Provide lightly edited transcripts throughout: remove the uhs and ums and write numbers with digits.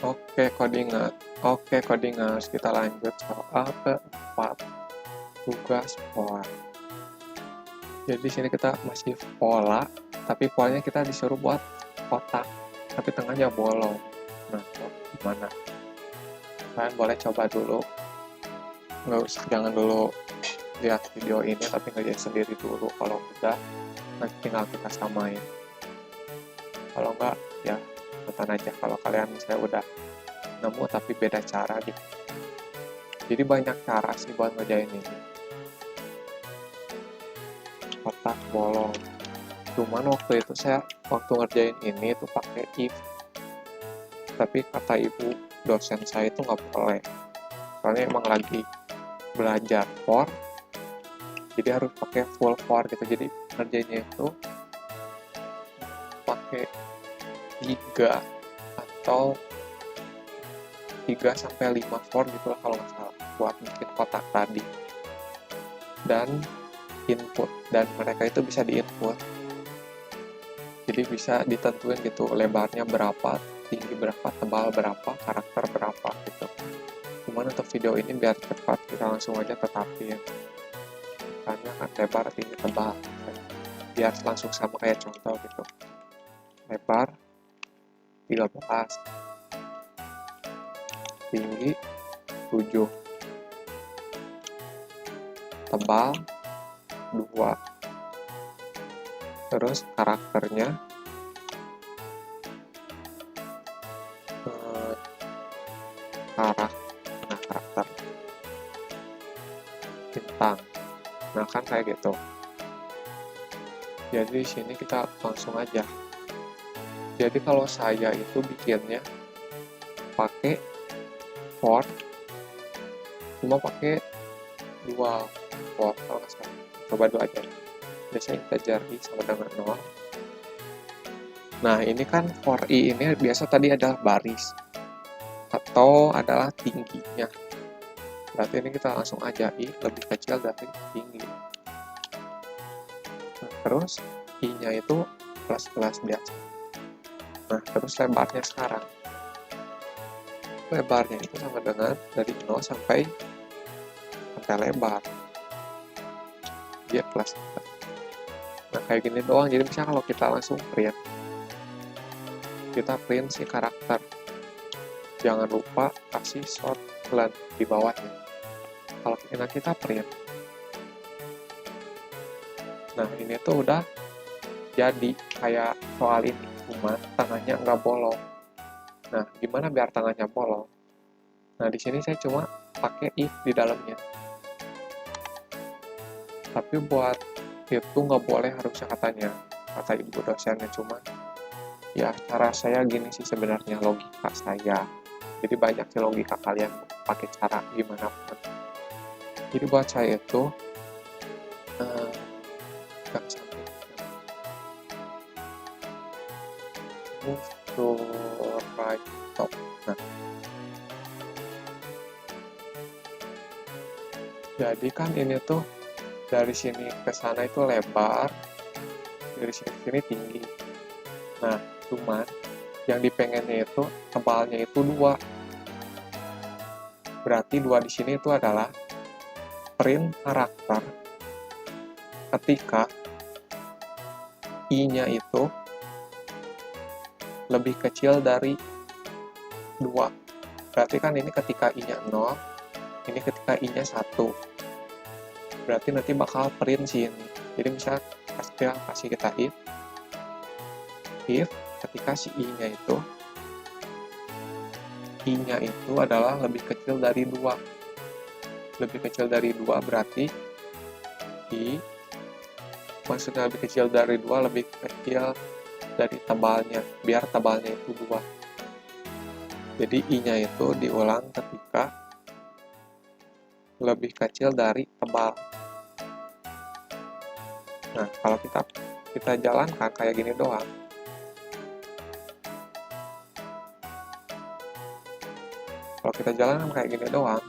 Oke codingers, kita lanjut soal keempat, tugas for. Jadi di sini kita masih pola, tapi polanya kita disuruh buat kotak, tapi tengahnya bolong. Nah, gimana? Kalian boleh coba dulu, jangan dulu lihat video ini, tapi ngerjain sendiri dulu. Kalau udah, nanti tinggal kita samain. Kalau enggak, ya ikutan aja. Kalau kalian misalnya udah nemu tapi beda cara gitu. Jadi banyak cara sih buat ngerjain ini. Kotak bolong. Cuman waktu itu saya ngerjain ini tuh pakai if. Tapi kata ibu dosen saya itu nggak boleh. Soalnya emang lagi belajar for, jadi harus pakai full for gitu. Jadi ngerjainnya itu pakai 3 atau 3-5 for gitu lah kalau nggak salah, buat bikin kotak tadi. Dan input, dan mereka itu bisa di-input. Jadi bisa ditentuin gitu, lebarnya berapa, tinggi berapa, tebal berapa, karakter berapa gitu. Cuman untuk video ini biar cepat, kita langsung aja tetapin. Karena kan lebar, tinggi, tebal. Biar langsung sama kayak contoh gitu. Lebar 13, tinggi 7, tebal 2, terus karakternya karakter bintang. Nah kan kayak gitu. Jadi di sini kita langsung aja. Jadi kalau saya itu bikinnya pakai for, cuma pakai 2 for kalau nggak salah. Coba 2 aja. Biasanya integer i sama dengan 0. Nah ini kan for i ini biasa tadi adalah baris atau adalah tingginya. Berarti ini kita langsung aja i lebih kecil dari tinggi. Nah, terus i-nya itu plus biasa. Nah terus lebarnya sekarang. Lebarnya itu sama dengan dari 0 sampai lebar. Dia plus. Nah kayak gini doang. Jadi misalnya kalau kita langsung print, kita print si karakter. Jangan lupa kasih shortcut di bawahnya. Kalau kita print, nah ini tuh udah jadi kayak soal ini, cuma tangannya nggak bolong. Nah gimana biar tangannya bolong? Nah di sini saya cuma pakai if di dalamnya. Tapi buat itu nggak boleh harusnya katanya, kata ibu dosennya. Cuma ya cara saya gini sih sebenarnya, logika saya. Jadi banyak sih logika kalian pakai cara gimana pun. Jadi buat saya itu nggak sampai move to right top. Nah, jadi kan ini tuh dari sini ke sana itu lebar, dari sini ke sini tinggi. Nah, cuman yang dipengennya itu tebalnya itu 2. Berarti 2 di sini itu adalah print karakter ketika i-nya itu lebih kecil dari 2. Berarti kan ini ketika i-nya 0, ini ketika i-nya 1. Berarti nanti bakal print sini. Jadi misalnya kasih kita if ketika si i-nya itu adalah lebih kecil dari 2. Lebih kecil dari 2 berarti maksudnya lebih kecil dari 2, lebih kecil dari tebalnya, biar tebalnya itu 2. Jadi i-nya itu diulang ketika lebih kecil dari tebal. Nah, kalau kita jalankan kayak gini doang, kalau kita jalankan kayak gini doang,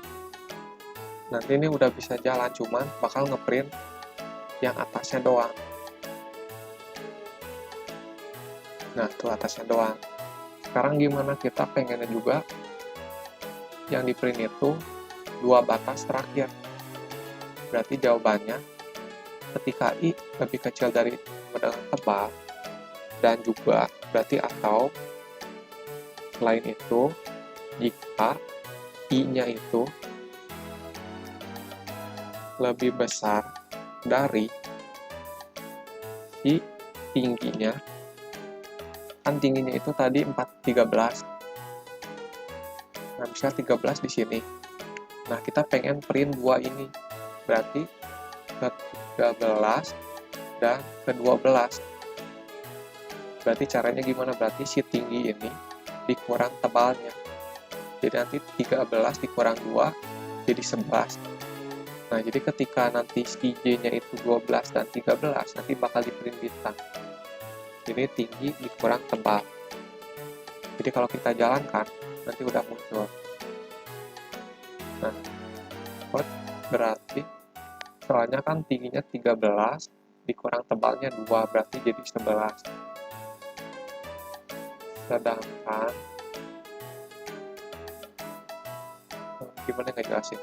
nanti ini udah bisa jalan, cuman bakal ngeprint yang atasnya doang. Nah, tuh atasnya doang. sekarang gimana kita pengennya juga yang di print itu 2 batas terakhir. Berarti jawabannya ketika I lebih kecil dari sama dengan tebal, dan juga berarti atau selain itu jika I-nya itu lebih besar dari si tingginya, kan tingginya itu tadi 13. Nah, bisa 13 di sini. Nah, kita pengen print 2 ini. Berarti ke 13 dan ke 12. Berarti caranya gimana? Berarti si tinggi ini dikurang tebalnya. Jadi nanti 13 dikurang 2 jadi 11. Nah, jadi ketika nanti si J-nya itu 12 dan 13, nanti bakal di print bintang. Ini tinggi dikurang tebal. Jadi kalau kita jalankan, nanti udah muncul. Nah, berarti soalnya kan tingginya 13 dikurang tebalnya 2, berarti jadi 11. Sedangkan gimana ngejelasin?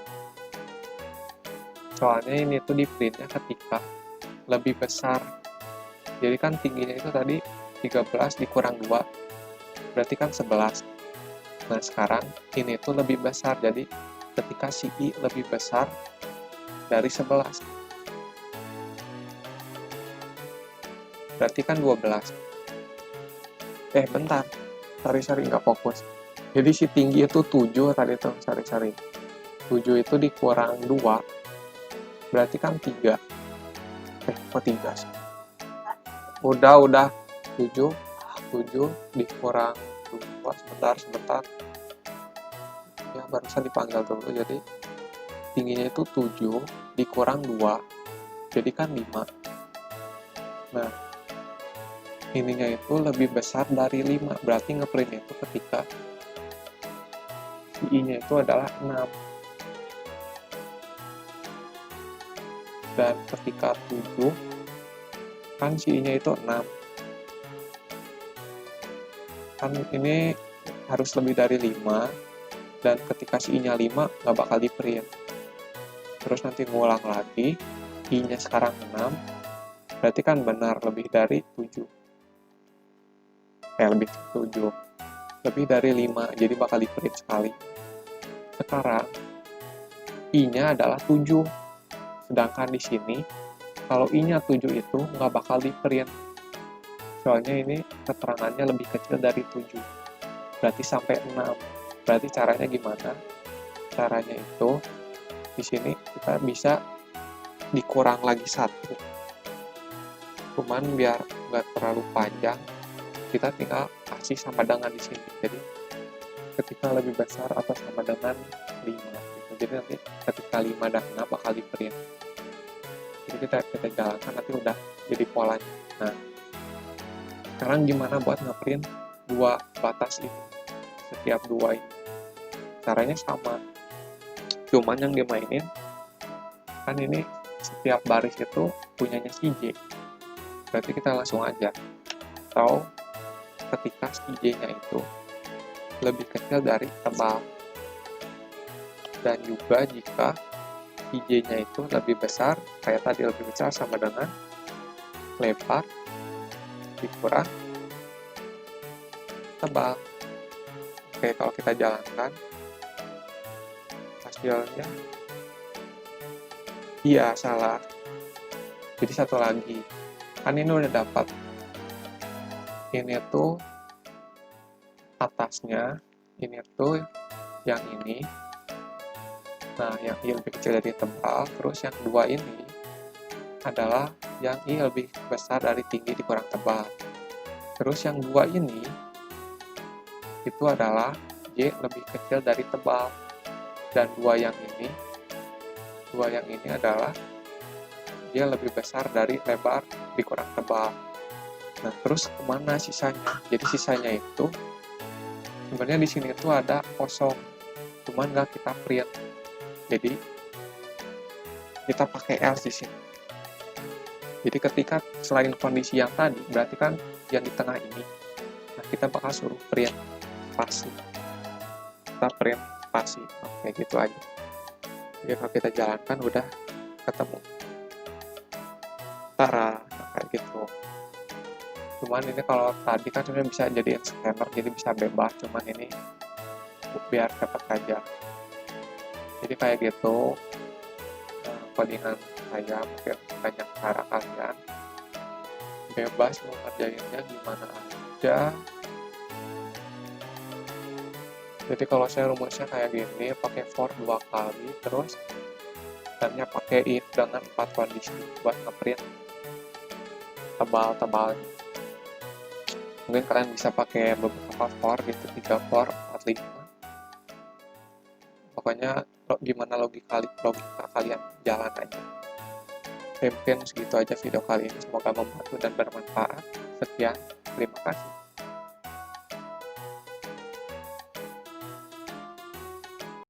Soalnya ini tuh di printnya ketika lebih besar. Jadi kan tingginya itu tadi 13 dikurang 2, berarti kan 11. Nah, sekarang ini tuh lebih besar, jadi ketika si I lebih besar dari 11, berarti kan 12. Bentar, sari-sari nggak fokus. Jadi si tinggi itu 7 tadi tuh, sari-sari. 7 itu dikurang 2, berarti kan 3. Kok 3 sih? Udah. 7 dikurang 2, sebentar. Ya, barusan dipanggil dulu, jadi tingginya itu 7 dikurang 2, jadi kan 5. Nah, ininya itu lebih besar dari 5, berarti ngeprintnya itu ketika si I-nya itu adalah 6. Dan ketika 7, kan si I-nya itu 6. Kan ini harus lebih dari 5, dan ketika si I-nya 5, nggak bakal di print. Terus nanti ngulang lagi, I-nya sekarang 6, berarti kan benar lebih dari 7. Lebih dari 5, jadi bakal di print sekali. Sekarang I-nya adalah 7, sedangkan di sini kalau I-nya 7 itu nggak bakal di print, soalnya ini keterangannya lebih kecil dari 7, berarti sampai 6. Berarti caranya gimana? Caranya itu di sini kita bisa dikurang lagi 1, cuman biar nggak terlalu panjang, kita tinggal kasih sama dengan di sini. Jadi ketika lebih besar atau sama dengan 5 gitu. Jadi nanti ketika 5 dan 6 bakal di print. Jadi kita jalankan, nanti udah jadi polanya. Nah, sekarang gimana buat ngeprint 2 batas ini, setiap 2 ini? Caranya sama, cuman yang dimainin kan ini setiap baris itu punyanya si J, berarti kita langsung aja. Atau ketika si J-nya itu lebih kecil dari tebal, dan juga jika si J-nya itu lebih besar, kayak tadi lebih besar sama dengan lebar dikurang tebal. Oke, kalau kita jalankan hasilnya, iya salah. Jadi satu lagi, kan ini udah dapat ini tuh atasnya, ini tuh yang ini. Nah, yang I lebih kecil dari tebal, terus yang 2 ini adalah yang I lebih besar dari tinggi dikurang tebal. Terus yang 2 ini itu adalah J lebih kecil dari tebal. Dan 2 yang ini adalah J lebih besar dari lebar dikurang tebal. Nah, terus kemana sisanya? Jadi sisanya itu sebenarnya di sini tuh ada kosong, cuman nggak kita print. Jadi kita pakai else di sini. Jadi ketika selain kondisi yang tadi, berarti kan yang di tengah ini, nah kita bakal suruh print. spasi, kita print spasi, kayak gitu aja. Jadi kalau kita jalankan udah ketemu Tara, kayak gitu. Cuman ini kalau tadi kan sebenarnya bisa jadiin scanner, jadi bisa bebas, cuman ini biar dapat aja. Jadi kayak gitu codingan saya, mungkin banyak cara kalian bebas mau ngerjainnya gimana aja. Jadi kalau saya rumusnya kayak gini, pakai for 2 kali, terus dannya pakai if dengan 4 kondisi buat ngeprint tebal-tebal. Mungkin kalian bisa pakai beberapa for gitu, 3 for, 4, 5. Pokoknya gimana logika kalian jalan aja. Mungkin segitu aja video kali ini, semoga membantu dan bermanfaat. Sekian, terima kasih.